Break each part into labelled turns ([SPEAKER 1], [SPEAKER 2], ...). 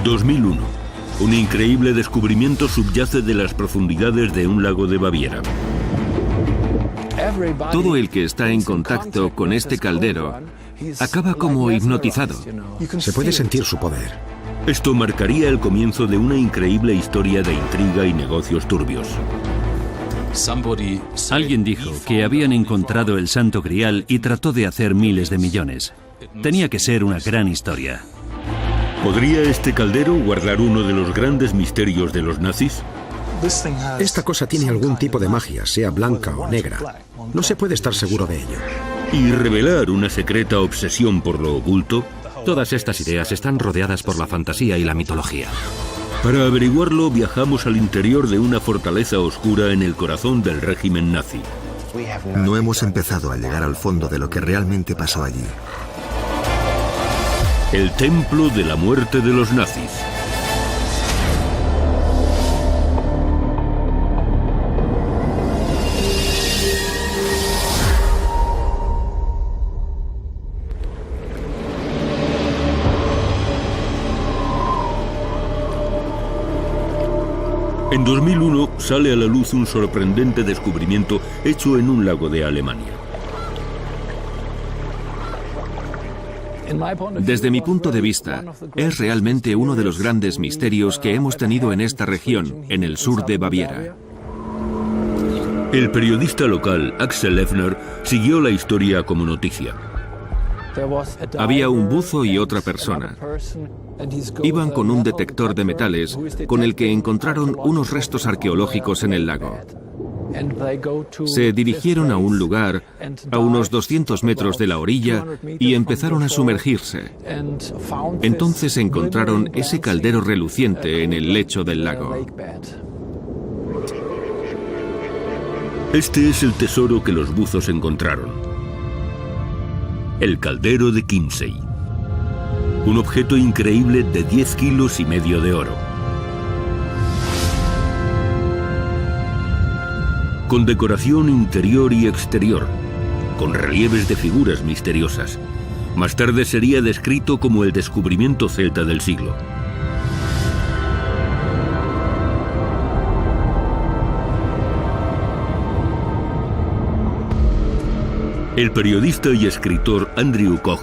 [SPEAKER 1] 2001. Un increíble descubrimiento subyace de las profundidades de un lago de Baviera.
[SPEAKER 2] Todo el que está en contacto con este caldero acaba como hipnotizado.
[SPEAKER 3] Se puede sentir su poder.
[SPEAKER 1] Esto marcaría el comienzo de una increíble historia de intriga y negocios turbios.
[SPEAKER 2] Alguien dijo que habían encontrado el Santo Grial y trató de hacer miles de millones. Tenía que ser una gran historia.
[SPEAKER 1] ¿Podría este caldero guardar uno de los grandes misterios de los nazis?
[SPEAKER 3] Esta cosa tiene algún tipo de magia, sea blanca o negra. No se puede estar seguro de ello.
[SPEAKER 1] ¿Y revelar una secreta obsesión por lo oculto?
[SPEAKER 4] Todas estas ideas están rodeadas por la fantasía y la mitología.
[SPEAKER 1] Para averiguarlo, viajamos al interior de una fortaleza oscura en el corazón del régimen nazi.
[SPEAKER 5] No hemos empezado a llegar al fondo de lo que realmente pasó allí.
[SPEAKER 1] El templo de la muerte de los nazis. En 2001 sale a la luz un sorprendente descubrimiento hecho en un lago de Alemania.
[SPEAKER 2] Desde mi punto de vista, es realmente uno de los grandes misterios que hemos tenido en esta región, en el sur de Baviera.
[SPEAKER 1] El periodista local, Axel Leffner, siguió la historia como noticia.
[SPEAKER 2] Había un buzo y otra persona. Iban con un detector de metales con el que encontraron unos restos arqueológicos en el lago. Se dirigieron a un lugar a unos 200 metros de la orilla y empezaron a sumergirse. Entonces encontraron ese caldero reluciente en el lecho del lago.
[SPEAKER 1] Este es el tesoro que los buzos encontraron. El caldero de Kinsey. Un objeto increíble de 10 kilos y medio de oro. Con decoración interior y exterior, con relieves de figuras misteriosas. Más tarde sería descrito como el descubrimiento celta del siglo. El periodista y escritor Andrew Koch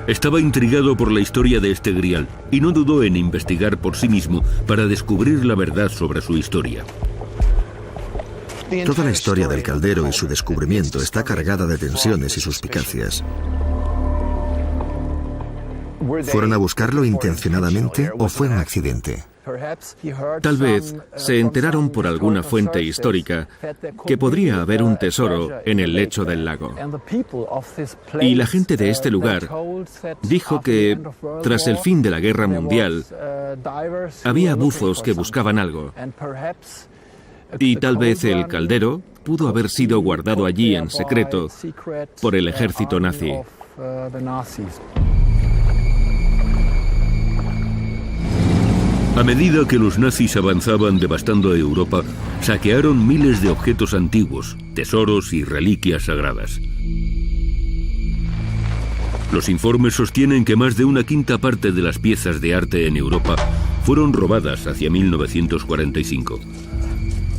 [SPEAKER 1] estaba intrigado por la historia de este grial y no dudó en investigar por sí mismo para descubrir la verdad sobre su historia.
[SPEAKER 5] Toda la historia del caldero y su descubrimiento está cargada de tensiones y suspicacias. ¿Fueron a buscarlo intencionadamente o fue un accidente?
[SPEAKER 2] Tal vez se enteraron por alguna fuente histórica que podría haber un tesoro en el lecho del lago. Y la gente de este lugar dijo que, tras el fin de la Guerra Mundial, había buzos que buscaban algo. Y tal vez el caldero pudo haber sido guardado allí en secreto por el ejército nazi.
[SPEAKER 1] A medida que los nazis avanzaban devastando Europa, saquearon miles de objetos antiguos, tesoros y reliquias sagradas. Los informes sostienen que más de una quinta parte de las piezas de arte en Europa fueron robadas hacia 1945.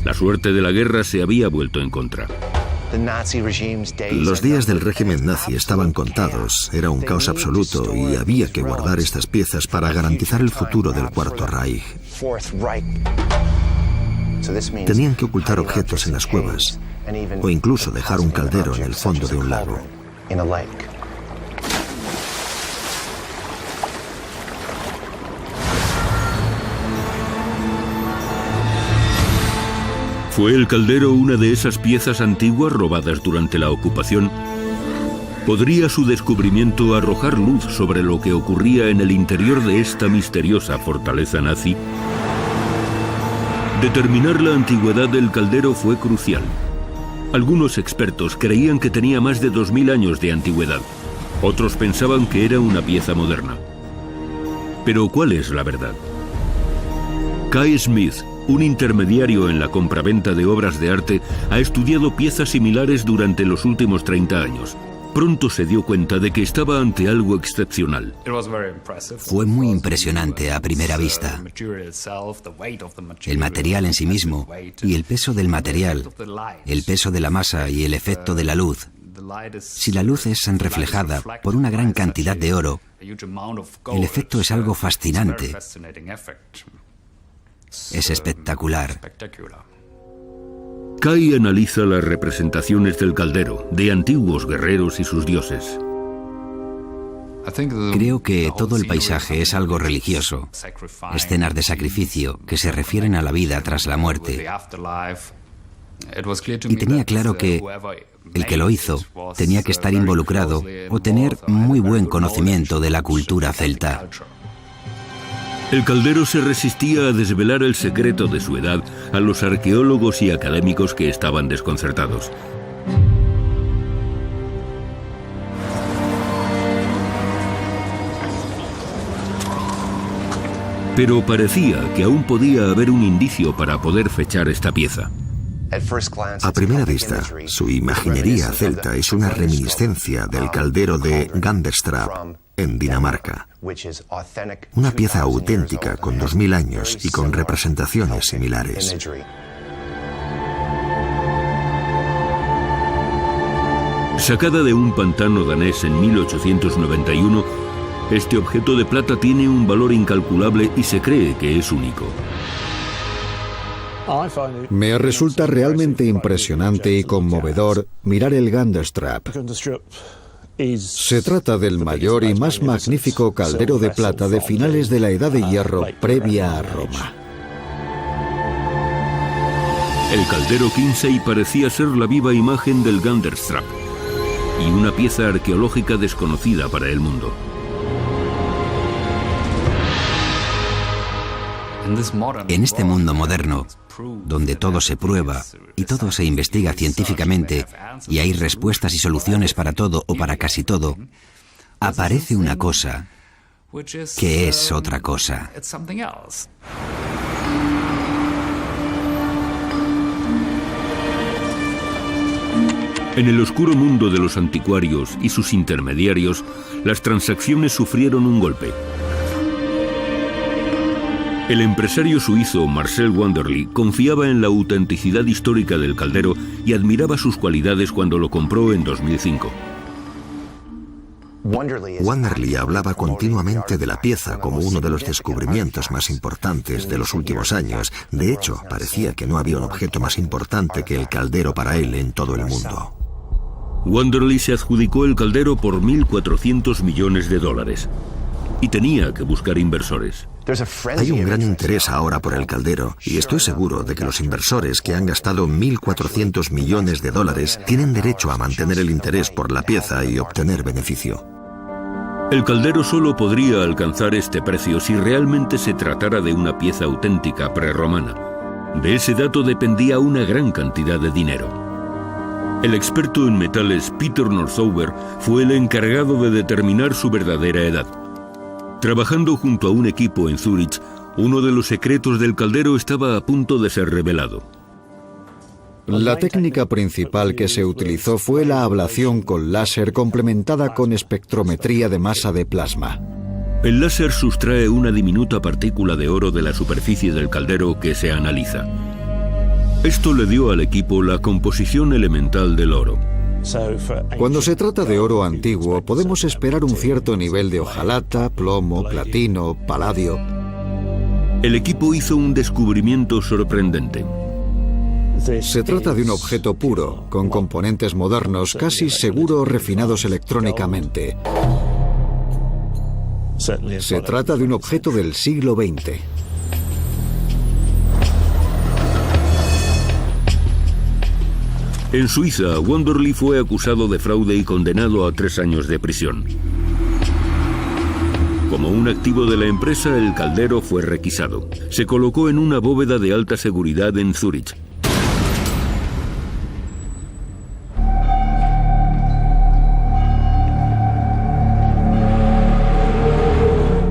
[SPEAKER 1] La suerte de la guerra se había vuelto en contra.
[SPEAKER 5] Los días del régimen nazi estaban contados, era un caos absoluto y había que guardar estas piezas para garantizar el futuro del Cuarto Reich. Tenían que ocultar objetos en las cuevas o incluso dejar un caldero en el fondo de un lago.
[SPEAKER 1] ¿Fue el caldero una de esas piezas antiguas robadas durante la ocupación? ¿Podría su descubrimiento arrojar luz sobre lo que ocurría en el interior de esta misteriosa fortaleza nazi? Determinar la antigüedad del caldero fue crucial. Algunos expertos creían que tenía más de 2000 años de antigüedad. Otros pensaban que era una pieza moderna. Pero ¿cuál es la verdad? Kai Smith, un intermediario en la compraventa de obras de arte, ha estudiado piezas similares durante los últimos 30 años. pronto se dio cuenta de que estaba ante algo excepcional.
[SPEAKER 6] Fue muy impresionante a primera vista. El material en sí mismo y el peso del material, el peso de la masa y el efecto de la luz. Si la luz es reflejada por una gran cantidad de oro, el efecto es algo fascinante. Es espectacular.
[SPEAKER 1] Kai analiza las representaciones del caldero, de antiguos guerreros y sus dioses.
[SPEAKER 6] Creo que todo el paisaje es algo religioso, escenas de sacrificio que se refieren a la vida tras la muerte. Y tenía claro que el que lo hizo tenía que estar involucrado o tener muy buen conocimiento de la cultura celta.
[SPEAKER 1] El caldero se resistía a desvelar el secreto de su edad a los arqueólogos y académicos que estaban desconcertados. Pero parecía que aún podía haber un indicio para poder fechar esta pieza.
[SPEAKER 5] A primera vista, su imaginería celta es una reminiscencia del caldero de Ganderstrap, en Dinamarca. Una pieza auténtica con 2000 años y con representaciones similares.
[SPEAKER 1] Sacada de un pantano danés en 1891, este objeto de plata tiene un valor incalculable y se cree que es único.
[SPEAKER 3] Me resulta realmente impresionante y conmovedor mirar el Ganderstrap. Se trata del mayor y más magnífico caldero de plata de finales de la Edad de Hierro previa a Roma.
[SPEAKER 1] El caldero Kinsey parecía ser la viva imagen del Ganderstrap y una pieza arqueológica desconocida para el mundo.
[SPEAKER 6] En este mundo moderno, donde todo se prueba y todo se investiga científicamente y hay respuestas y soluciones para todo o para casi todo, aparece una cosa que es otra cosa.
[SPEAKER 1] En el oscuro mundo de los anticuarios y sus intermediarios, las transacciones sufrieron un golpe. El empresario suizo Marcel Wanderley confiaba en la autenticidad histórica del caldero y admiraba sus cualidades cuando lo compró en 2005.
[SPEAKER 5] Wanderley hablaba continuamente de la pieza como uno de los descubrimientos más importantes de los últimos años. De hecho, parecía que no había un objeto más importante que el caldero para él en todo el mundo.
[SPEAKER 1] Wanderley se adjudicó el caldero por $1.400 millones y tenía que buscar inversores.
[SPEAKER 5] Hay un gran interés ahora por el caldero y estoy seguro de que los inversores que han gastado $1.400 millones tienen derecho a mantener el interés por la pieza y obtener beneficio.
[SPEAKER 1] El caldero solo podría alcanzar este precio si realmente se tratara de una pieza auténtica prerromana. De ese dato dependía una gran cantidad de dinero. El experto en metales Peter Northover fue el encargado de determinar su verdadera edad. Trabajando junto a un equipo en Zúrich, uno de los secretos del caldero estaba a punto de ser revelado.
[SPEAKER 3] La técnica principal que se utilizó fue la ablación con láser complementada con espectrometría de masa de plasma.
[SPEAKER 1] El láser sustrae una diminuta partícula de oro de la superficie del caldero que se analiza. Esto le dio al equipo la composición elemental del oro.
[SPEAKER 3] Cuando se trata de oro antiguo, podemos esperar un cierto nivel de hojalata, plomo, platino, paladio.
[SPEAKER 1] El equipo hizo un descubrimiento sorprendente.
[SPEAKER 3] Se trata de un objeto puro, con componentes modernos, casi seguro refinados electrónicamente. Se trata de un objeto del siglo XX.
[SPEAKER 1] En Suiza, Wanderley fue acusado de fraude y condenado a 3 años de prisión. Como un activo de la empresa, el caldero fue requisado. Se colocó en una bóveda de alta seguridad en Zúrich.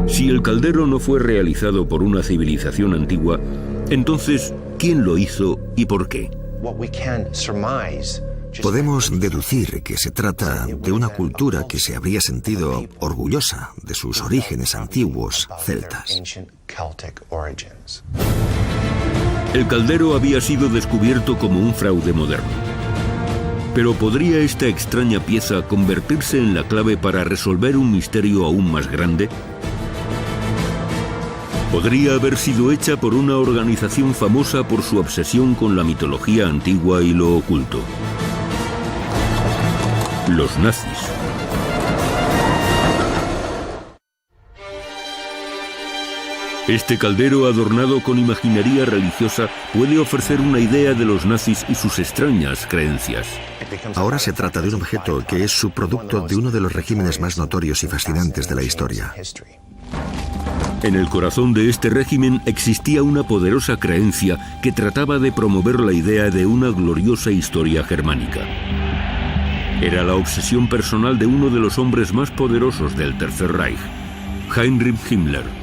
[SPEAKER 1] Si el caldero no fue realizado por una civilización antigua, entonces, ¿quién lo hizo y por qué?
[SPEAKER 5] Podemos deducir que se trata de una cultura que se habría sentido orgullosa de sus orígenes antiguos celtas.
[SPEAKER 1] El caldero había sido descubierto como un fraude moderno. Pero ¿podría esta extraña pieza convertirse en la clave para resolver un misterio aún más grande? Podría haber sido hecha por una organización famosa por su obsesión con la mitología antigua y lo oculto. Los nazis. Este caldero adornado con imaginería religiosa puede ofrecer una idea de los nazis y sus extrañas creencias.
[SPEAKER 5] Ahora se trata de un objeto que es subproducto de uno de los regímenes más notorios y fascinantes de la historia.
[SPEAKER 1] En el corazón de este régimen existía una poderosa creencia que trataba de promover la idea de una gloriosa historia germánica. Era la obsesión personal de uno de los hombres más poderosos del Tercer Reich, Heinrich Himmler.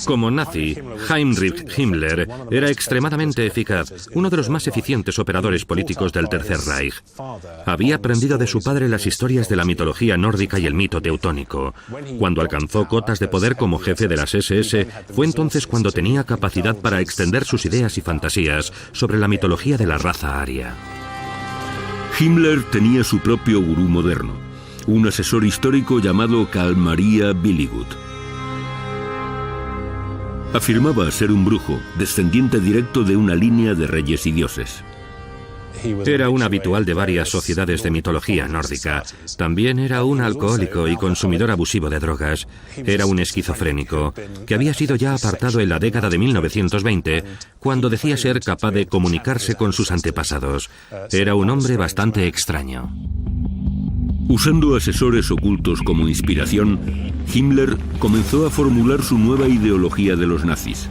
[SPEAKER 2] Como nazi, Heinrich Himmler era extremadamente eficaz, uno de los más eficientes operadores políticos del Tercer Reich. Había aprendido de su padre las historias de la mitología nórdica y el mito teutónico. Cuando alcanzó cotas de poder como jefe de las SS, fue entonces cuando tenía capacidad para extender sus ideas y fantasías sobre la mitología de la raza aria.
[SPEAKER 1] Himmler tenía su propio gurú moderno, un asesor histórico llamado Karl Maria Billigut. Afirmaba ser un brujo, descendiente directo de una línea de reyes y dioses.
[SPEAKER 2] Era un habitual de varias sociedades de mitología nórdica. También era un alcohólico y consumidor abusivo de drogas. Era un esquizofrénico, que había sido ya apartado en la década de 1920, cuando decía ser capaz de comunicarse con sus antepasados. Era un hombre bastante extraño.
[SPEAKER 1] Usando asesores ocultos como inspiración, Himmler comenzó a formular su nueva ideología de los nazis.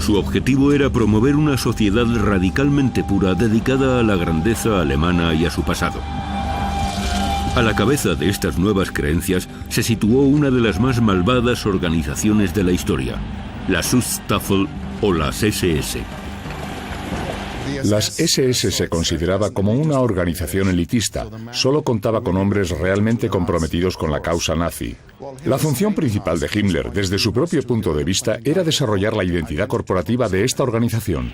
[SPEAKER 1] Su objetivo era promover una sociedad radicalmente pura dedicada a la grandeza alemana y a su pasado. A la cabeza de estas nuevas creencias se situó una de las más malvadas organizaciones de la historia, la Schutzstaffel o las SS.
[SPEAKER 7] Las SS se consideraba como una organización elitista. Solo contaba con hombres realmente comprometidos con la causa nazi. La función principal de Himmler, desde su propio punto de vista, era desarrollar la identidad corporativa de esta organización.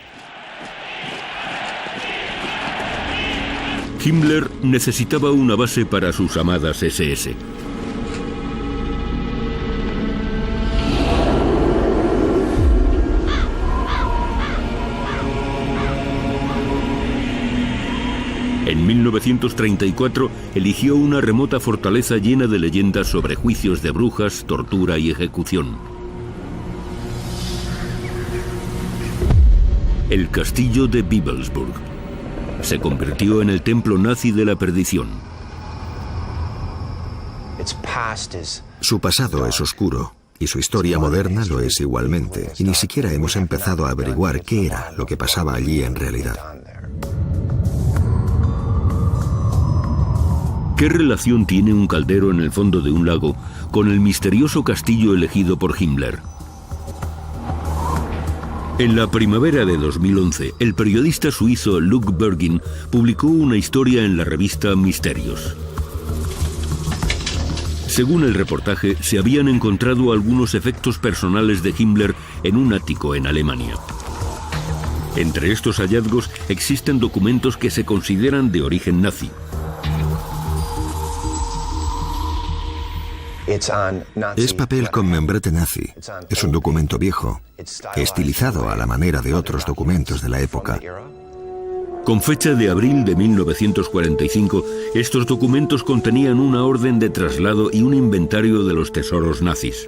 [SPEAKER 1] Himmler necesitaba una base para sus amadas SS. En 1934 eligió una remota fortaleza llena de leyendas sobre juicios de brujas, tortura y ejecución. El castillo de Bibelsburg se convirtió en el templo nazi de la perdición.
[SPEAKER 5] Su pasado es oscuro y su historia moderna lo es igualmente, y ni siquiera hemos empezado a averiguar qué era lo que pasaba allí en realidad.
[SPEAKER 1] ¿Qué relación tiene un caldero en el fondo de un lago con el misterioso castillo elegido por Himmler? En la primavera de 2011, el periodista suizo Luc Bergin publicó una historia en la revista Misterios. Según el reportaje, se habían encontrado algunos efectos personales de Himmler en un ático en Alemania. Entre estos hallazgos existen documentos que se consideran de origen nazi.
[SPEAKER 5] Es papel con membrete nazi. Es un documento viejo, estilizado a la manera de otros documentos de la época.
[SPEAKER 1] Con fecha de abril de 1945, estos documentos contenían una orden de traslado y un inventario de los tesoros nazis.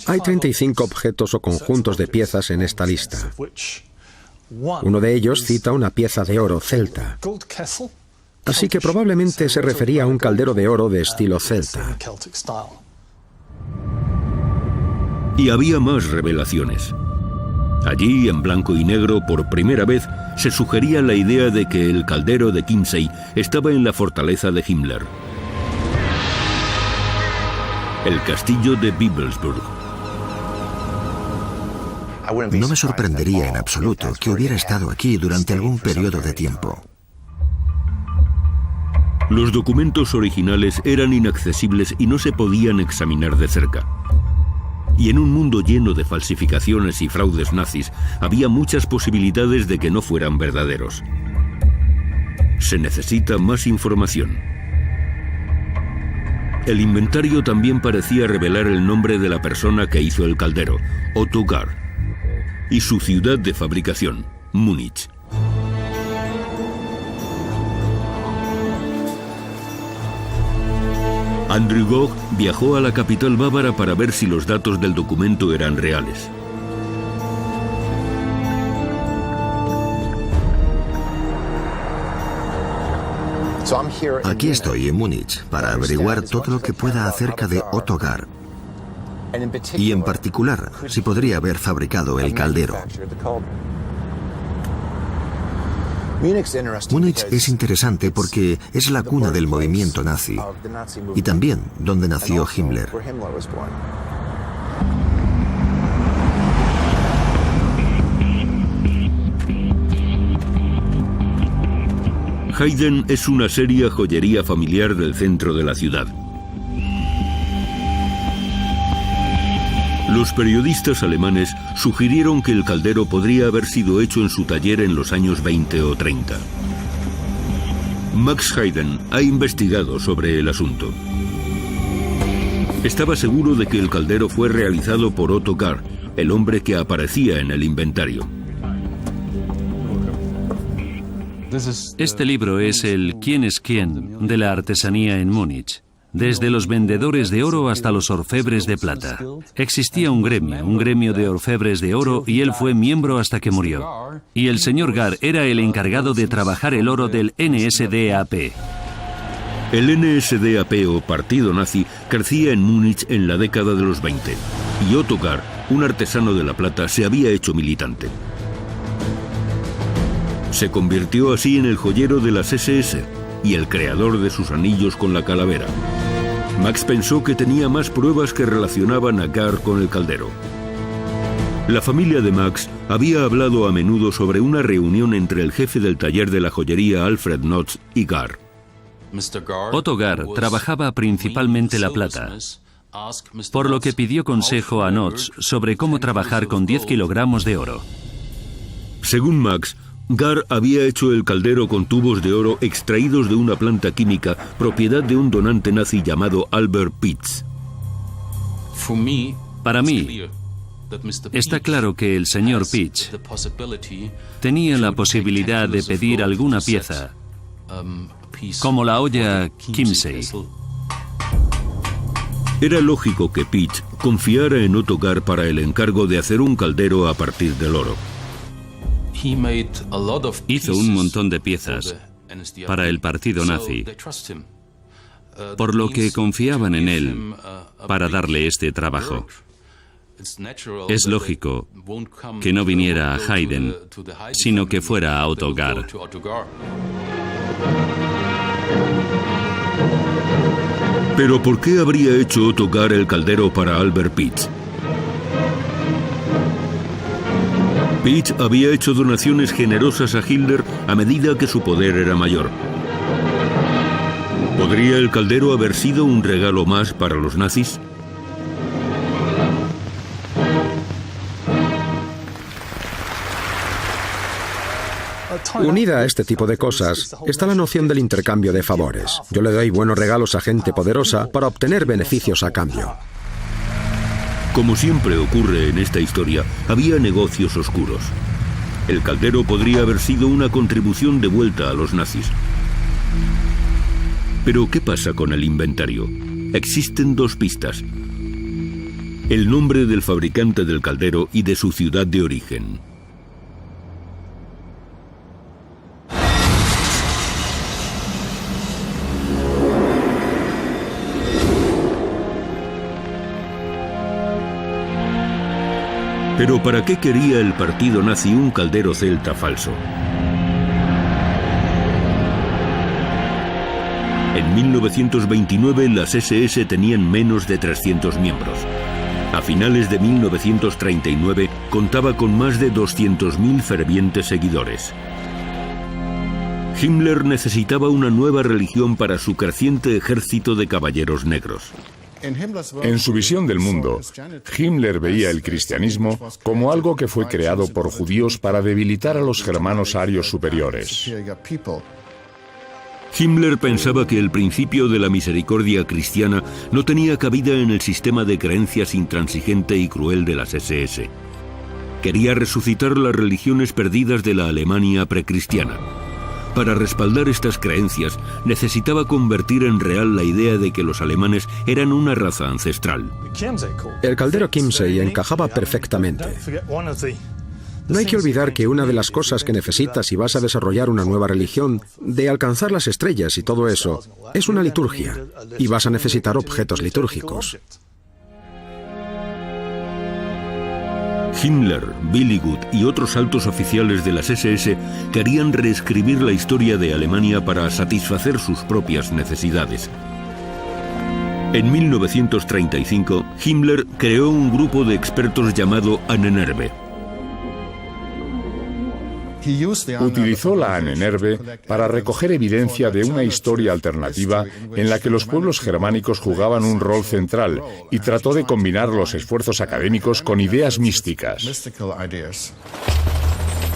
[SPEAKER 8] Hay 35 objetos o conjuntos de piezas en esta lista. Uno de ellos cita una pieza de oro celta. Así que probablemente se refería a un caldero de oro de estilo celta.
[SPEAKER 1] Y había más revelaciones. Allí, en blanco y negro, por primera vez, se sugería la idea de que el caldero de Chiemsee estaba en la fortaleza de Himmler. El castillo de Bibelsburg.
[SPEAKER 5] No me sorprendería en absoluto que hubiera estado aquí durante algún periodo de tiempo.
[SPEAKER 1] Los documentos originales eran inaccesibles y no se podían examinar de cerca. Y en un mundo lleno de falsificaciones y fraudes nazis, había muchas posibilidades de que no fueran verdaderos. Se necesita más información. El inventario también parecía revelar el nombre de la persona que hizo el caldero, Otto Gahr, y su ciudad de fabricación, Múnich. Andrew Gogh viajó a la capital bávara para ver si los datos del documento eran reales.
[SPEAKER 5] Aquí estoy en Múnich para averiguar todo lo que pueda acerca de Otto Gahr y en particular si podría haber fabricado el caldero. Múnich es interesante porque es la cuna del movimiento nazi y también donde nació Himmler.
[SPEAKER 1] Haydn es una seria joyería familiar del centro de la ciudad. Los periodistas alemanes sugirieron que el caldero podría haber sido hecho en su taller en los años 20 o 30. Max Haydn ha investigado sobre el asunto. Estaba seguro de que el caldero fue realizado por Otto Gahr, el hombre que aparecía en el inventario.
[SPEAKER 9] Este libro es el ¿Quién es quién? De la artesanía en Múnich. Desde los vendedores de oro hasta los orfebres de plata. Existía un gremio de orfebres de oro, y él fue miembro hasta que murió. Y el señor Gahr era el encargado de trabajar el oro del NSDAP.
[SPEAKER 1] El NSDAP o Partido Nazi crecía en Múnich en la década de los 20, y Otto Gahr, un artesano de la plata, se había hecho militante. Se convirtió así en el joyero de las SS y el creador de sus anillos con la calavera. Max pensó que tenía más pruebas que relacionaban a Gahr con el caldero. La familia de Max había hablado a menudo sobre una reunión entre el jefe del taller de la joyería Alfred Notz y Gahr.
[SPEAKER 9] Otto Gahr trabajaba principalmente la plata, por lo que pidió consejo a Notz sobre cómo trabajar con 10 kilogramos de oro.
[SPEAKER 1] Según Max, Gahr había hecho el caldero con tubos de oro extraídos de una planta química propiedad de un donante nazi llamado Albert Pitz.
[SPEAKER 9] Para mí, está claro que el señor Pitz tenía la posibilidad de pedir alguna pieza, como la olla Kimsey.
[SPEAKER 1] Era lógico que Pitz confiara en Otto Gahr para el encargo de hacer un caldero a partir del oro.
[SPEAKER 9] Hizo un montón de piezas para el partido nazi, por lo que confiaban en él para darle este trabajo. Es lógico que no viniera a Haydn, sino que fuera a Otto Gahr.
[SPEAKER 1] ¿Pero por qué habría hecho Otto Gahr el caldero para Albert Pitz? Pitz había hecho donaciones generosas a Hitler a medida que su poder era mayor. ¿Podría el caldero haber sido un regalo más para los nazis?
[SPEAKER 8] Unida a este tipo de cosas está la noción del intercambio de favores. Yo le doy buenos regalos a gente poderosa para obtener beneficios a cambio.
[SPEAKER 1] Como siempre ocurre en esta historia, había negocios oscuros. El caldero podría haber sido una contribución de vuelta a los nazis. Pero ¿qué pasa con el inventario? Existen dos pistas: el nombre del fabricante del caldero y de su ciudad de origen. Pero ¿para qué quería el partido nazi un caldero celta falso? En 1929 las SS tenían menos de 300 miembros. A finales de 1939 contaba con más de 200.000 fervientes seguidores. Himmler necesitaba una nueva religión para su creciente ejército de caballeros negros.
[SPEAKER 7] En su visión del mundo, Himmler veía el cristianismo como algo que fue creado por judíos para debilitar a los germanos arios superiores.
[SPEAKER 1] Himmler pensaba que el principio de la misericordia cristiana no tenía cabida en el sistema de creencias intransigente y cruel de las SS. Quería resucitar las religiones perdidas de la Alemania precristiana. Para respaldar estas creencias, necesitaba convertir en real la idea de que los alemanes eran una raza ancestral.
[SPEAKER 8] El caldero Kimsey encajaba perfectamente. No hay que olvidar que una de las cosas que necesitas si vas a desarrollar una nueva religión, de alcanzar las estrellas y todo eso, es una liturgia, y vas a necesitar objetos litúrgicos.
[SPEAKER 1] Himmler, Billigut y otros altos oficiales de las SS querían reescribir la historia de Alemania para satisfacer sus propias necesidades. En 1935, Himmler creó un grupo de expertos llamado Ahnenerbe.
[SPEAKER 7] Utilizó la Ahnenerbe para recoger evidencia de una historia alternativa en la que los pueblos germánicos jugaban un rol central y trató de combinar los esfuerzos académicos con ideas místicas.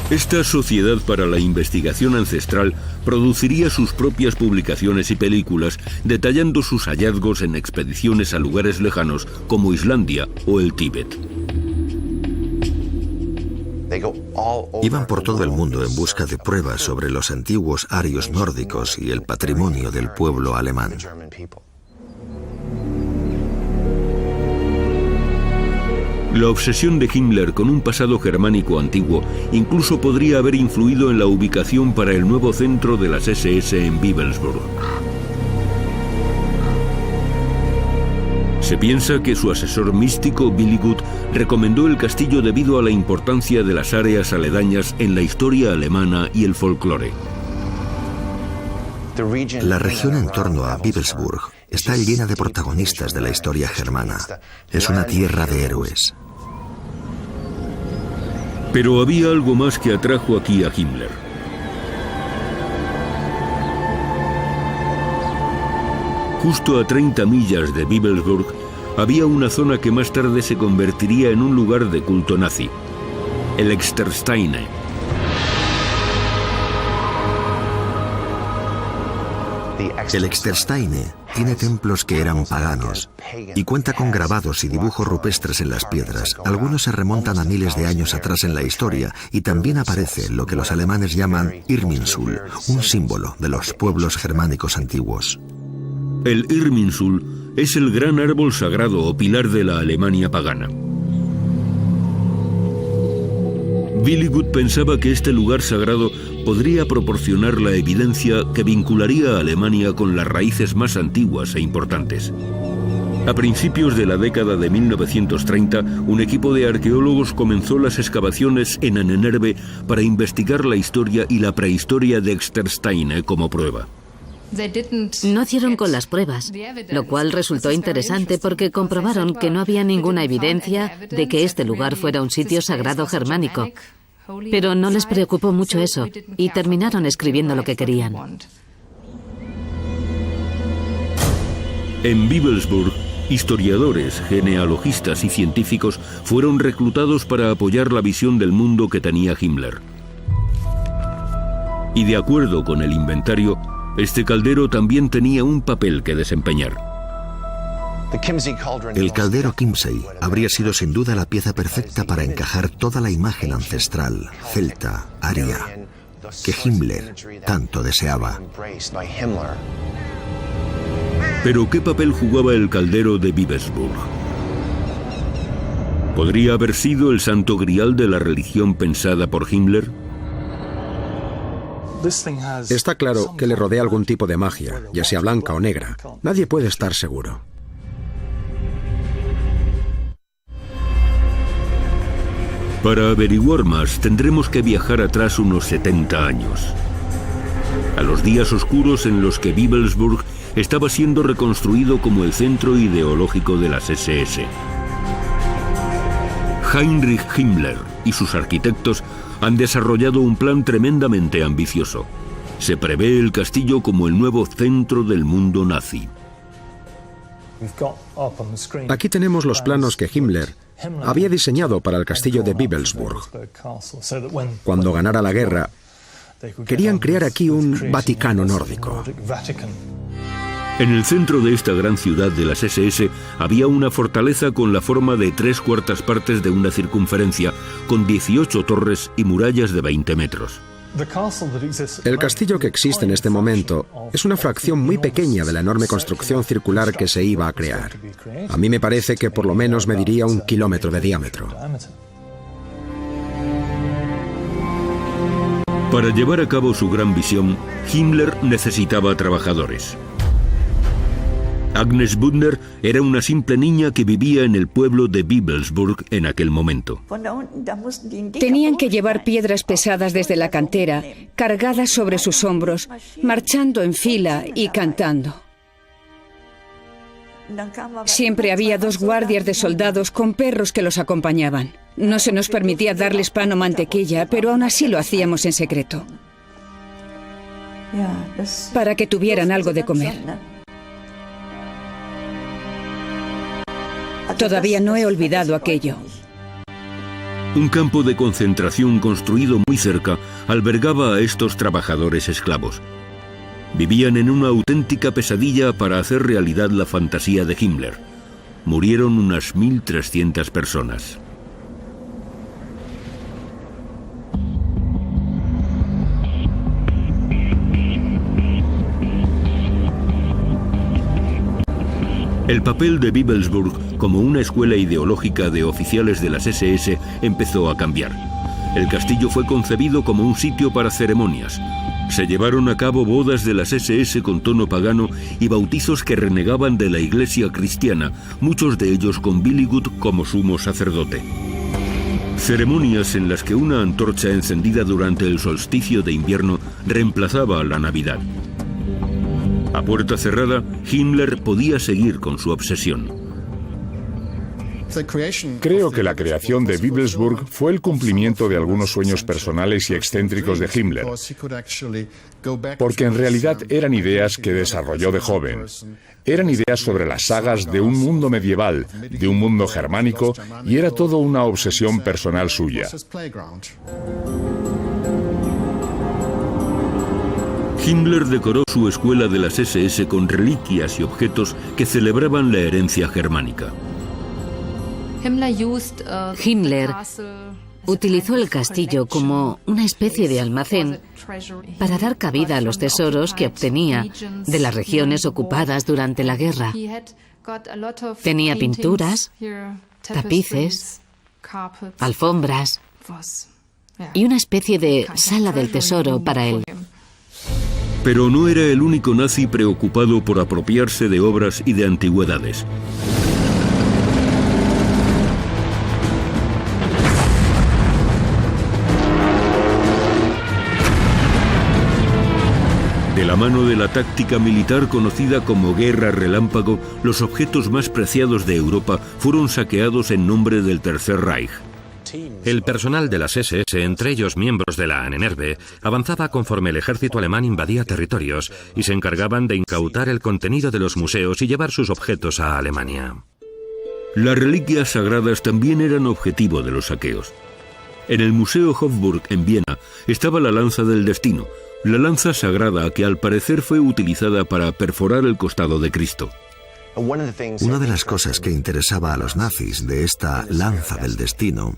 [SPEAKER 1] Esta Sociedad para la Investigación Ancestral produciría sus propias publicaciones y películas detallando sus hallazgos en expediciones a lugares lejanos como Islandia o el Tíbet.
[SPEAKER 5] Iban por todo el mundo en busca de pruebas sobre los antiguos arios nórdicos y el patrimonio del pueblo alemán.
[SPEAKER 1] La obsesión de Himmler con un pasado germánico antiguo incluso podría haber influido en la ubicación para el nuevo centro de las SS en Bibelsburg. Se piensa que su asesor místico, Billigut, recomendó el castillo debido a la importancia de las áreas aledañas en la historia alemana y el folclore.
[SPEAKER 5] La región en torno a Bibelsburg está llena de protagonistas de la historia germana. Es una tierra de héroes.
[SPEAKER 1] Pero había algo más que atrajo aquí a Himmler. Justo a 30 millas de Bibelsburg había una zona que más tarde se convertiría en un lugar de culto nazi, el Extersteine.
[SPEAKER 5] El Extersteine tiene templos que eran paganos y cuenta con grabados y dibujos rupestres en las piedras. Algunos se remontan a miles de años atrás en la historia y también aparece lo que los alemanes llaman Irminsul, un símbolo de los pueblos germánicos antiguos.
[SPEAKER 1] El Irminsul es el gran árbol sagrado o pilar de la Alemania pagana. Billigut pensaba que este lugar sagrado podría proporcionar la evidencia que vincularía a Alemania con las raíces más antiguas e importantes. A principios de la década de 1930, un equipo de arqueólogos comenzó las excavaciones en Ahnenerbe para investigar la historia y la prehistoria de Extersteine como prueba.
[SPEAKER 10] No dieron con las pruebas, lo cual resultó interesante porque comprobaron que no había ninguna evidencia de que este lugar fuera un sitio sagrado germánico. Pero no les preocupó mucho eso y terminaron escribiendo lo que querían.
[SPEAKER 1] En Bibelsburg, historiadores, genealogistas y científicos fueron reclutados para apoyar la visión del mundo que tenía Himmler. Y de acuerdo con el inventario, este caldero también tenía un papel que desempeñar.
[SPEAKER 5] El caldero Kimsey habría sido sin duda la pieza perfecta para encajar toda la imagen ancestral, celta, aria, que Himmler tanto deseaba.
[SPEAKER 1] Pero ¿qué papel jugaba el caldero de Bibelsburg? ¿Podría haber sido el santo grial de la religión pensada por Himmler?
[SPEAKER 8] Está claro que le rodea algún tipo de magia, ya sea blanca o negra. Nadie puede estar seguro.
[SPEAKER 1] Para averiguar más, tendremos que viajar atrás unos 70 años. A los días oscuros en los que Bibelsburg estaba siendo reconstruido como el centro ideológico de las SS. Heinrich Himmler y sus arquitectos han desarrollado un plan tremendamente ambicioso. Se prevé el castillo como el nuevo centro del mundo nazi.
[SPEAKER 8] Aquí tenemos los planos que Himmler había diseñado para el castillo de Bibelsburg. Cuando ganara la guerra, querían crear aquí un Vaticano nórdico.
[SPEAKER 1] En el centro de esta gran ciudad de las SS había una fortaleza con la forma de 3/4 partes de una circunferencia, con 18 torres y murallas de 20 metros.
[SPEAKER 8] El castillo que existe en este momento es una fracción muy pequeña de la enorme construcción circular que se iba a crear. A mí me parece que por lo menos mediría 1 kilómetro de diámetro.
[SPEAKER 1] Para llevar a cabo su gran visión, Himmler necesitaba trabajadores. Agnes Büttner era una simple niña que vivía en el pueblo de Bibelsburg en aquel momento.
[SPEAKER 11] Tenían que llevar piedras pesadas desde la cantera, cargadas sobre sus hombros, marchando en fila y cantando. Siempre había 2 guardias de soldados con perros que los acompañaban. No se nos permitía darles pan o mantequilla, pero aún así lo hacíamos en secreto, para que tuvieran algo de comer. Todavía no he olvidado aquello.
[SPEAKER 1] Un campo de concentración construido muy cerca albergaba a estos trabajadores esclavos. Vivían en una auténtica pesadilla para hacer realidad la fantasía de Himmler. Murieron unas 1.300 personas. El papel de Bibelsburg como una escuela ideológica de oficiales de las SS empezó a cambiar. El castillo fue concebido como un sitio para ceremonias. Se llevaron a cabo bodas de las SS con tono pagano y bautizos que renegaban de la iglesia cristiana, muchos de ellos con Willigut como sumo sacerdote. Ceremonias en las que una antorcha encendida durante el solsticio de invierno reemplazaba a la Navidad. A puerta cerrada, Himmler podía seguir con su obsesión.
[SPEAKER 7] Creo que la creación de Bibelsburg fue el cumplimiento de algunos sueños personales y excéntricos de Himmler, porque en realidad eran ideas que desarrolló de joven. Eran ideas sobre las sagas de un mundo medieval, de un mundo germánico, y era todo una obsesión personal suya.
[SPEAKER 1] Himmler decoró su escuela de las SS con reliquias y objetos que celebraban la herencia germánica.
[SPEAKER 10] Himmler utilizó el castillo como una especie de almacén para dar cabida a los tesoros que obtenía de las regiones ocupadas durante la guerra. Tenía pinturas, tapices, alfombras y una especie de sala del tesoro para él.
[SPEAKER 1] Pero no era el único nazi preocupado por apropiarse de obras y de antigüedades. De la mano de la táctica militar conocida como Guerra Relámpago, los objetos más preciados de Europa fueron saqueados en nombre del Tercer Reich.
[SPEAKER 4] El personal de las SS, entre ellos miembros de la Ahnenerbe, avanzaba conforme el ejército alemán invadía territorios y se encargaban de incautar el contenido de los museos y llevar sus objetos a Alemania.
[SPEAKER 1] Las reliquias sagradas también eran objetivo de los saqueos. En el Museo Hofburg en Viena estaba la lanza del destino, la lanza sagrada que al parecer fue utilizada para perforar el costado de Cristo.
[SPEAKER 5] Una de las cosas que interesaba a los nazis de esta lanza del destino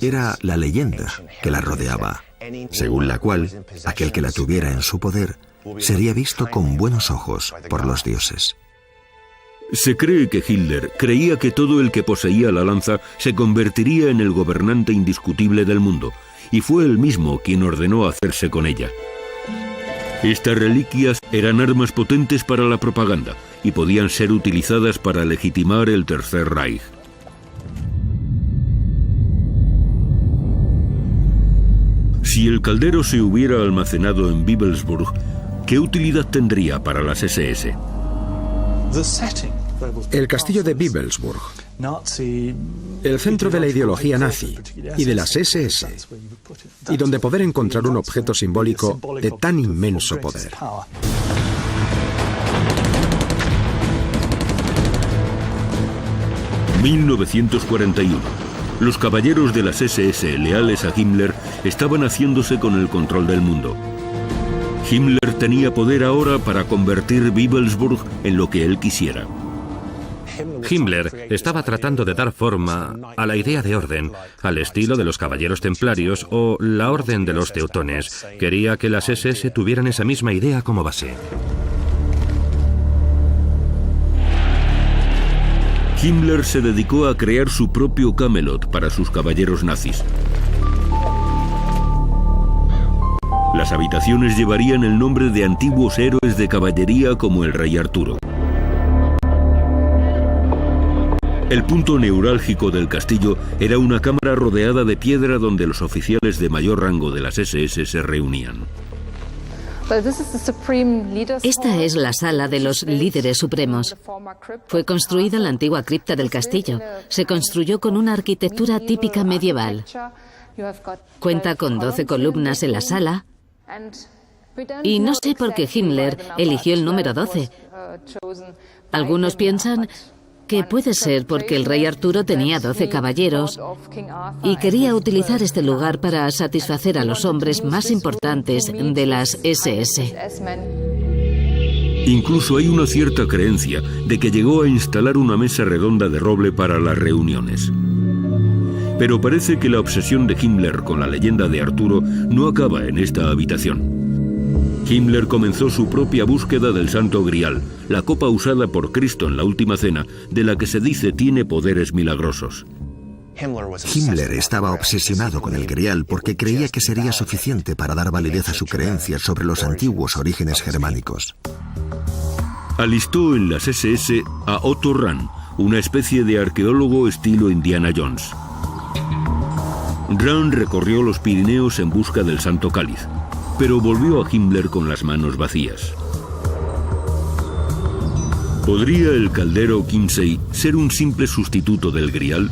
[SPEAKER 5] era la leyenda que la rodeaba, según la cual aquel que la tuviera en su poder sería visto con buenos ojos por los dioses.
[SPEAKER 1] Se cree que Hitler creía que todo el que poseía la lanza se convertiría en el gobernante indiscutible del mundo, y fue él mismo quien ordenó hacerse con ella. Estas reliquias eran armas potentes para la propaganda y podían ser utilizadas para legitimar el Tercer Reich. Si el caldero se hubiera almacenado en Bibelsburg, ¿qué utilidad tendría para las SS?
[SPEAKER 8] El castillo de Bebelsburg, el centro de la ideología nazi y de las SS, y donde poder encontrar un objeto simbólico de tan inmenso poder.
[SPEAKER 1] ...1941... Los caballeros de las SS leales a Himmler estaban haciéndose con el control del mundo. Himmler tenía poder ahora para convertir Bebelsburg en lo que él quisiera.
[SPEAKER 4] Himmler estaba tratando de dar forma a la idea de orden, al estilo de los caballeros templarios o la orden de los teutones. Quería que las SS tuvieran esa misma idea como base.
[SPEAKER 1] Himmler se dedicó a crear su propio Camelot para sus caballeros nazis. Las habitaciones llevarían el nombre de antiguos héroes de caballería como el rey Arturo. El punto neurálgico del castillo era una cámara rodeada de piedra donde los oficiales de mayor rango de las SS se reunían.
[SPEAKER 10] Esta es la sala de los líderes supremos. Fue construida en la antigua cripta del castillo. Se construyó con una arquitectura típica medieval. Cuenta con 12 columnas en la sala. Y no sé por qué Himmler eligió el número 12. Algunos piensan que puede ser porque el rey Arturo tenía 12 caballeros y quería utilizar este lugar para satisfacer a los hombres más importantes de las SS.
[SPEAKER 1] Incluso hay una cierta creencia de que llegó a instalar una mesa redonda de roble para las reuniones. Pero parece que la obsesión de Himmler con la leyenda de Arturo no acaba en esta habitación. Himmler comenzó su propia búsqueda del Santo Grial, la copa usada por Cristo en la Última Cena, de la que se dice tiene poderes milagrosos.
[SPEAKER 5] Himmler estaba obsesionado con el Grial porque creía que sería suficiente para dar validez a su creencia sobre los antiguos orígenes germánicos.
[SPEAKER 1] Alistó en las SS a Otto Rahn, una especie de arqueólogo estilo Indiana Jones. Rahn recorrió los Pirineos en busca del Santo Cáliz, pero volvió a Himmler con las manos vacías. ¿Podría el caldero Kinsey ser un simple sustituto del Grial?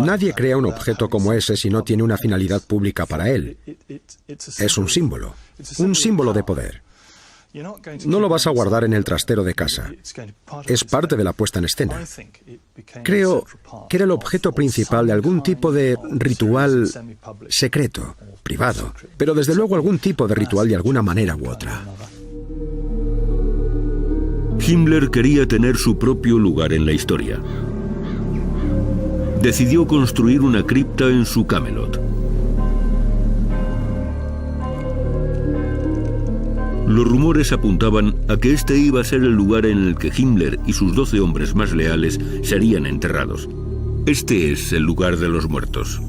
[SPEAKER 8] Nadie crea un objeto como ese si no tiene una finalidad pública para él. Es un símbolo de poder. No lo vas a guardar en el trastero de casa. Es parte de la puesta en escena. Creo que era el objeto principal de algún tipo de ritual secreto, privado, pero desde luego algún tipo de ritual de alguna manera u otra.
[SPEAKER 1] Himmler quería tener su propio lugar en la historia. Decidió construir una cripta en su Camelot. Los rumores apuntaban a que este iba a ser el lugar en el que Himmler y sus 12 hombres más leales serían enterrados. Este es el lugar de los muertos.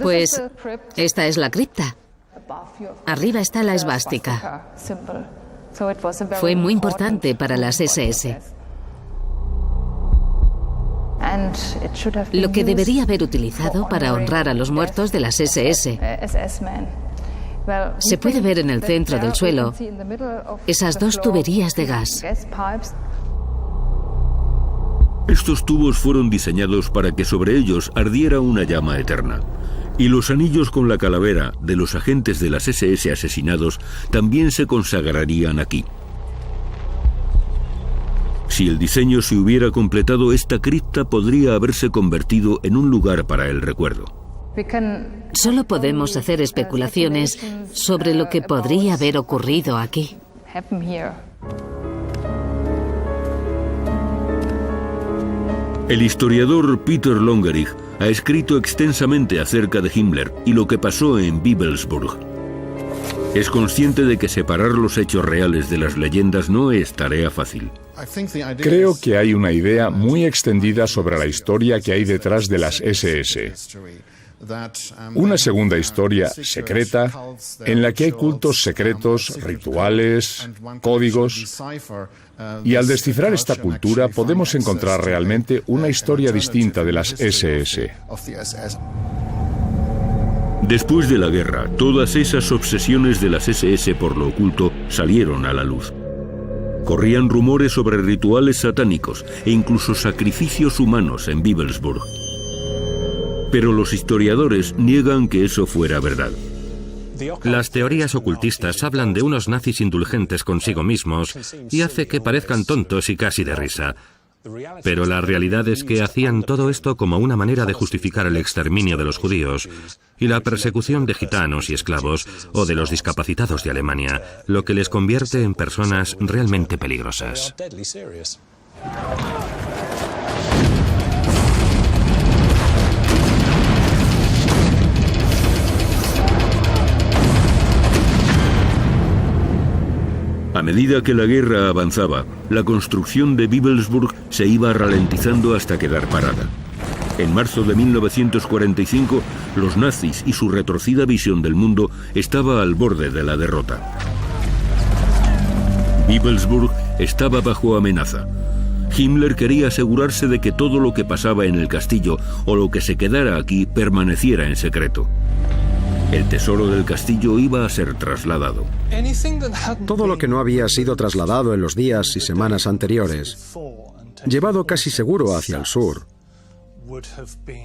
[SPEAKER 10] Pues esta es la cripta. Arriba está la esvástica. Fue muy importante para las SS. Lo que debería haber utilizado para honrar a los muertos de las SS. Se puede ver en el centro del suelo esas 2 tuberías de gas.
[SPEAKER 1] Estos tubos fueron diseñados para que sobre ellos ardiera una llama eterna. Y los anillos con la calavera de los agentes de las SS asesinados también se consagrarían aquí. Si el diseño se hubiera completado, esta cripta podría haberse convertido en un lugar para el recuerdo.
[SPEAKER 10] Solo podemos hacer especulaciones sobre lo que podría haber ocurrido aquí.
[SPEAKER 1] El historiador Peter Longerich ha escrito extensamente acerca de Himmler y lo que pasó en Bebelsburg. Es consciente de que separar los hechos reales de las leyendas no es tarea fácil.
[SPEAKER 7] Creo que hay una idea muy extendida sobre la historia que hay detrás de las SS. Una segunda historia secreta en la que hay cultos secretos, rituales, códigos. Y al descifrar esta cultura podemos encontrar realmente una historia distinta de las SS.
[SPEAKER 1] Después de la guerra, todas esas obsesiones de las SS por lo oculto salieron a la luz. Corrían rumores sobre rituales satánicos e incluso sacrificios humanos en Wewelsburg. Pero los historiadores niegan que eso fuera verdad.
[SPEAKER 4] Las teorías ocultistas hablan de unos nazis indulgentes consigo mismos y hace que parezcan tontos y casi de risa. Pero la realidad es que hacían todo esto como una manera de justificar el exterminio de los judíos y la persecución de gitanos y esclavos o de los discapacitados de Alemania, lo que les convierte en personas realmente peligrosas.
[SPEAKER 1] A medida que la guerra avanzaba, la construcción de Wewelsburg se iba ralentizando hasta quedar parada. En marzo de 1945, los nazis y su retorcida visión del mundo estaba al borde de la derrota. Wewelsburg estaba bajo amenaza. Himmler quería asegurarse de que todo lo que pasaba en el castillo o lo que se quedara aquí permaneciera en secreto. El tesoro del castillo iba a ser trasladado.
[SPEAKER 8] Todo lo que no había sido trasladado en los días y semanas anteriores, llevado casi seguro hacia el sur,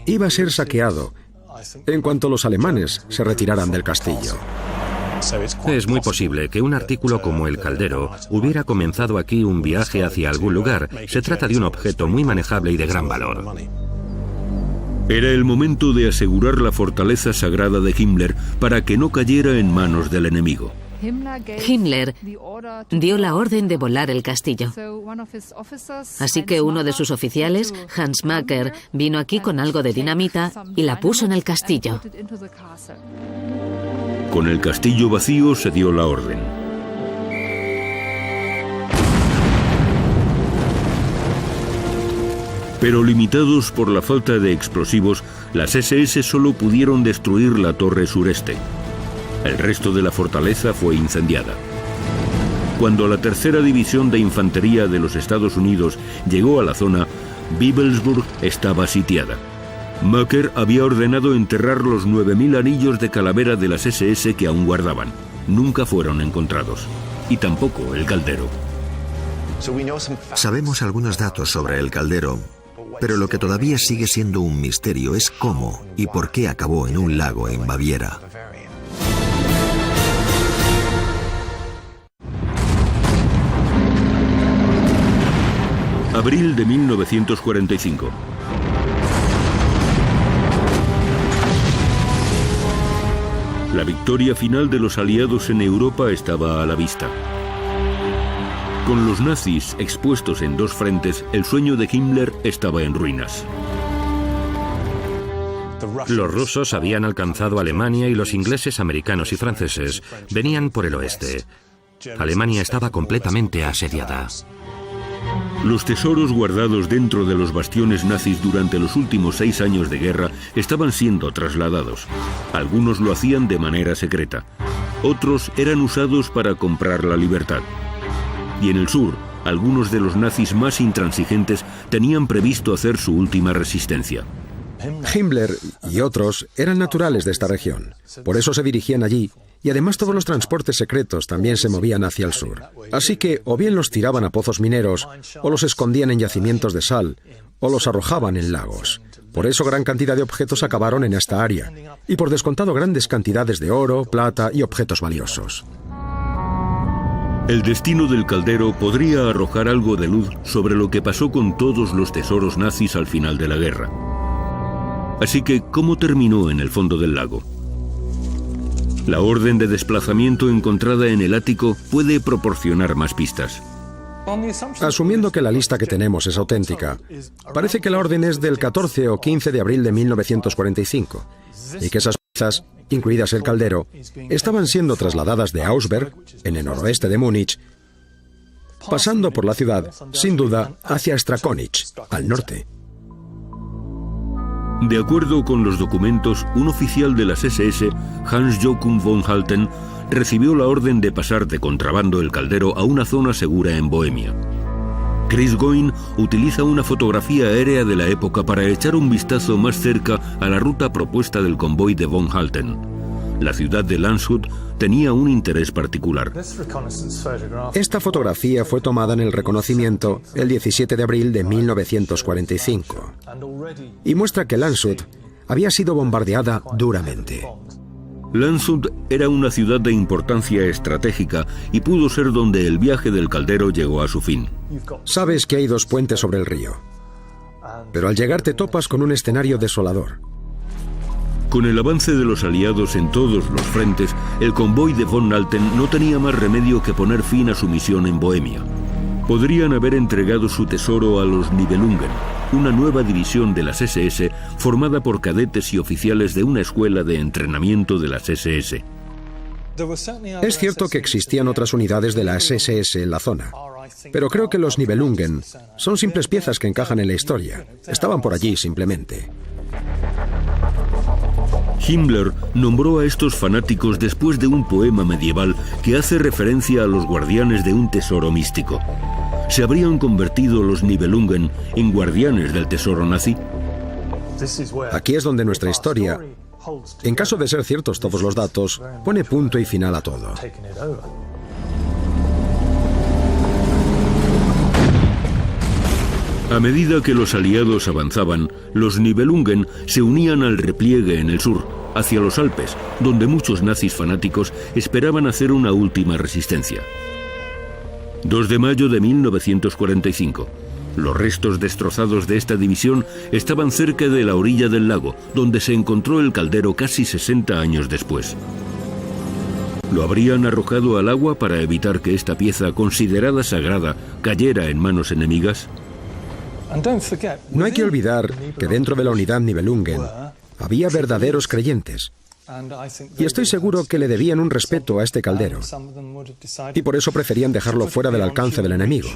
[SPEAKER 8] iba a ser saqueado en cuanto los alemanes se retiraran del castillo.
[SPEAKER 4] Es muy posible que un artículo como el caldero hubiera comenzado aquí un viaje hacia algún lugar. Se trata de un objeto muy manejable y de gran valor.
[SPEAKER 1] Era el momento de asegurar la fortaleza sagrada de Himmler para que no cayera en manos del enemigo.
[SPEAKER 10] Himmler dio la orden de volar el castillo. Así que uno de sus oficiales, Hans Macker, vino aquí con algo de dinamita y la puso en el castillo.
[SPEAKER 1] Con el castillo vacío se dio la orden. Pero limitados por la falta de explosivos, las SS solo pudieron destruir la torre sureste. El resto de la fortaleza fue incendiada. Cuando la tercera división de infantería de los Estados Unidos llegó a la zona, Wewelsburg estaba sitiada. Macker había ordenado enterrar los 9.000 anillos de calavera de las SS que aún guardaban. Nunca fueron encontrados. Y tampoco el caldero.
[SPEAKER 5] Sabemos algunos datos sobre el caldero, pero lo que todavía sigue siendo un misterio es cómo y por qué acabó en un lago en Baviera.
[SPEAKER 1] Abril de 1945. La victoria final de los aliados en Europa estaba a la vista. Con los nazis expuestos en dos frentes, el sueño de Himmler estaba en ruinas.
[SPEAKER 4] Los rusos habían alcanzado Alemania y los ingleses, americanos y franceses venían por el oeste. Alemania estaba completamente asediada.
[SPEAKER 1] Los tesoros guardados dentro de los bastiones nazis durante los últimos 6 años de guerra estaban siendo trasladados. Algunos lo hacían de manera secreta. Otros eran usados para comprar la libertad. Y en el sur, algunos de los nazis más intransigentes tenían previsto hacer su última resistencia.
[SPEAKER 8] Himmler y otros eran naturales de esta región. Por eso se dirigían allí, y además todos los transportes secretos también se movían hacia el sur. Así que o bien los tiraban a pozos mineros, o los escondían en yacimientos de sal, o los arrojaban en lagos. Por eso gran cantidad de objetos acabaron en esta área, y por descontado grandes cantidades de oro, plata y objetos valiosos.
[SPEAKER 1] El destino del caldero podría arrojar algo de luz sobre lo que pasó con todos los tesoros nazis al final de la guerra. Así que, ¿cómo terminó en el fondo del lago? La orden de desplazamiento encontrada en el ático puede proporcionar más pistas.
[SPEAKER 8] Asumiendo que la lista que tenemos es auténtica, parece que la orden es del 14 o 15 de abril de 1945 y que esas piezas, incluidas el caldero, estaban siendo trasladadas de Augsburg, en el noroeste de Múnich, pasando por la ciudad, sin duda, hacia Strakonic, al norte.
[SPEAKER 1] De acuerdo con los documentos, un oficial de las SS, Hans Joachim von Halten, recibió la orden de pasar de contrabando el caldero a una zona segura en Bohemia. Chris Goin utiliza una fotografía aérea de la época para echar un vistazo más cerca a la ruta propuesta del convoy de von Halten. la ciudad de Landshut tenía un interés particular.
[SPEAKER 8] Esta fotografía fue tomada en el reconocimiento el 17 de abril de 1945 y muestra que Landshut había sido bombardeada duramente.
[SPEAKER 1] Landshut era una ciudad de importancia estratégica y pudo ser donde el viaje del caldero llegó a su fin.
[SPEAKER 8] Sabes que hay 2 puentes sobre el río, pero al llegar te topas con un escenario desolador.
[SPEAKER 1] Con el avance de los aliados en todos los frentes, el convoy de von Alten no tenía más remedio que poner fin a su misión en Bohemia. Podrían haber entregado su tesoro a los Nibelungen, una nueva división de las SS formada por cadetes y oficiales de una escuela de entrenamiento de las SS.
[SPEAKER 8] Es cierto que existían otras unidades de las SS en la zona, pero creo que los Nibelungen son simples piezas que encajan en la historia. Estaban por allí simplemente.
[SPEAKER 1] Himmler nombró a estos fanáticos después de un poema medieval que hace referencia a los guardianes de un tesoro místico. ¿Se habrían convertido los Nibelungen en guardianes del tesoro nazi?
[SPEAKER 8] Aquí es donde nuestra historia, en caso de ser ciertos todos los datos, pone punto y final a todo.
[SPEAKER 1] A medida que los aliados avanzaban, los Nibelungen se unían al repliegue en el sur, hacia los Alpes, donde muchos nazis fanáticos esperaban hacer una última resistencia. 2 de mayo de 1945. Los restos destrozados de esta división estaban cerca de la orilla del lago, donde se encontró el caldero casi 60 años después. ¿Lo habrían arrojado al agua para evitar que esta pieza, considerada sagrada, cayera en manos enemigas?
[SPEAKER 8] No hay que olvidar que dentro de la unidad Nibelungen había verdaderos creyentes. Y estoy seguro que le debían un respeto a este caldero. Y por eso preferían dejarlo fuera del alcance del enemigo.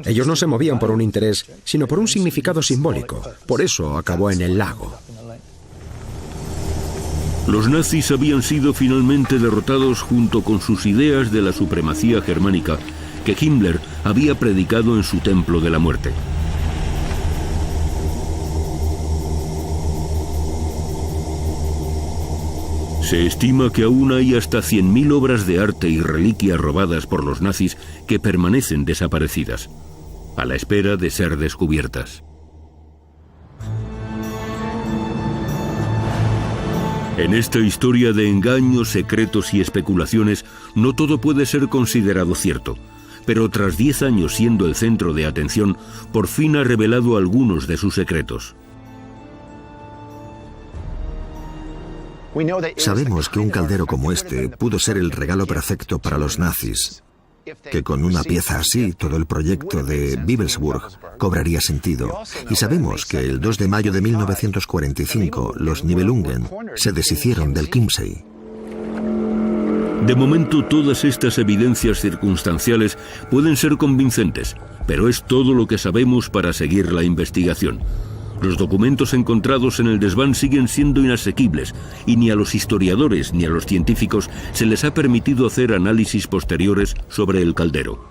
[SPEAKER 8] Ellos no se movían por un interés, sino por un significado simbólico. Por eso acabó en el lago.
[SPEAKER 1] Los nazis habían sido finalmente derrotados junto con sus ideas de la supremacía germánica que Himmler había predicado en su templo de la muerte. Se estima que aún hay hasta 100.000 obras de arte y reliquias robadas por los nazis que permanecen desaparecidas, a la espera de ser descubiertas. En esta historia de engaños, secretos y especulaciones, no todo puede ser considerado cierto, pero tras 10 años siendo el centro de atención, por fin ha revelado algunos de sus secretos.
[SPEAKER 5] Sabemos que un caldero como este pudo ser el regalo perfecto para los nazis, que con una pieza así todo el proyecto de Bibelsburg cobraría sentido. Y sabemos que el 2 de mayo de 1945 los Nibelungen se deshicieron del Chiemsee.
[SPEAKER 1] De momento, todas estas evidencias circunstanciales pueden ser convincentes, pero es todo lo que sabemos para seguir la investigación. Los documentos encontrados en el desván siguen siendo inasequibles y ni a los historiadores ni a los científicos se les ha permitido hacer análisis posteriores sobre el caldero.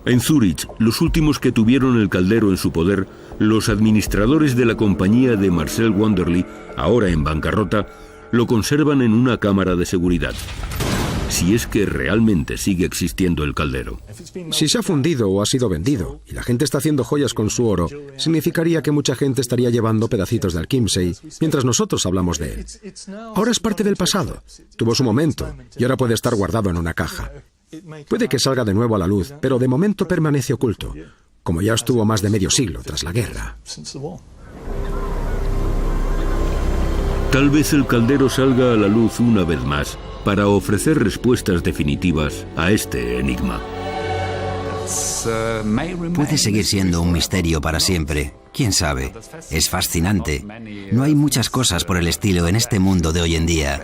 [SPEAKER 1] En Zúrich, los últimos que tuvieron el caldero en su poder, los administradores de la compañía de Marcel Wanderly, ahora en bancarrota, lo conservan en una cámara de seguridad. Si es que realmente sigue existiendo el caldero.
[SPEAKER 8] Si se ha fundido o ha sido vendido y la gente está haciendo joyas con su oro, significaría que mucha gente estaría llevando pedacitos del Chiemsee mientras nosotros hablamos de él. Ahora es parte del pasado. Tuvo su momento y ahora puede estar guardado en una caja. Puede que salga de nuevo a la luz, pero de momento permanece oculto, como ya estuvo más de medio siglo tras la guerra.
[SPEAKER 1] Tal vez el caldero salga a la luz una vez más para ofrecer respuestas definitivas a este enigma.
[SPEAKER 6] Puede seguir siendo un misterio para siempre. ¿Quién sabe? Es fascinante. No hay muchas cosas por el estilo en este mundo de hoy en día.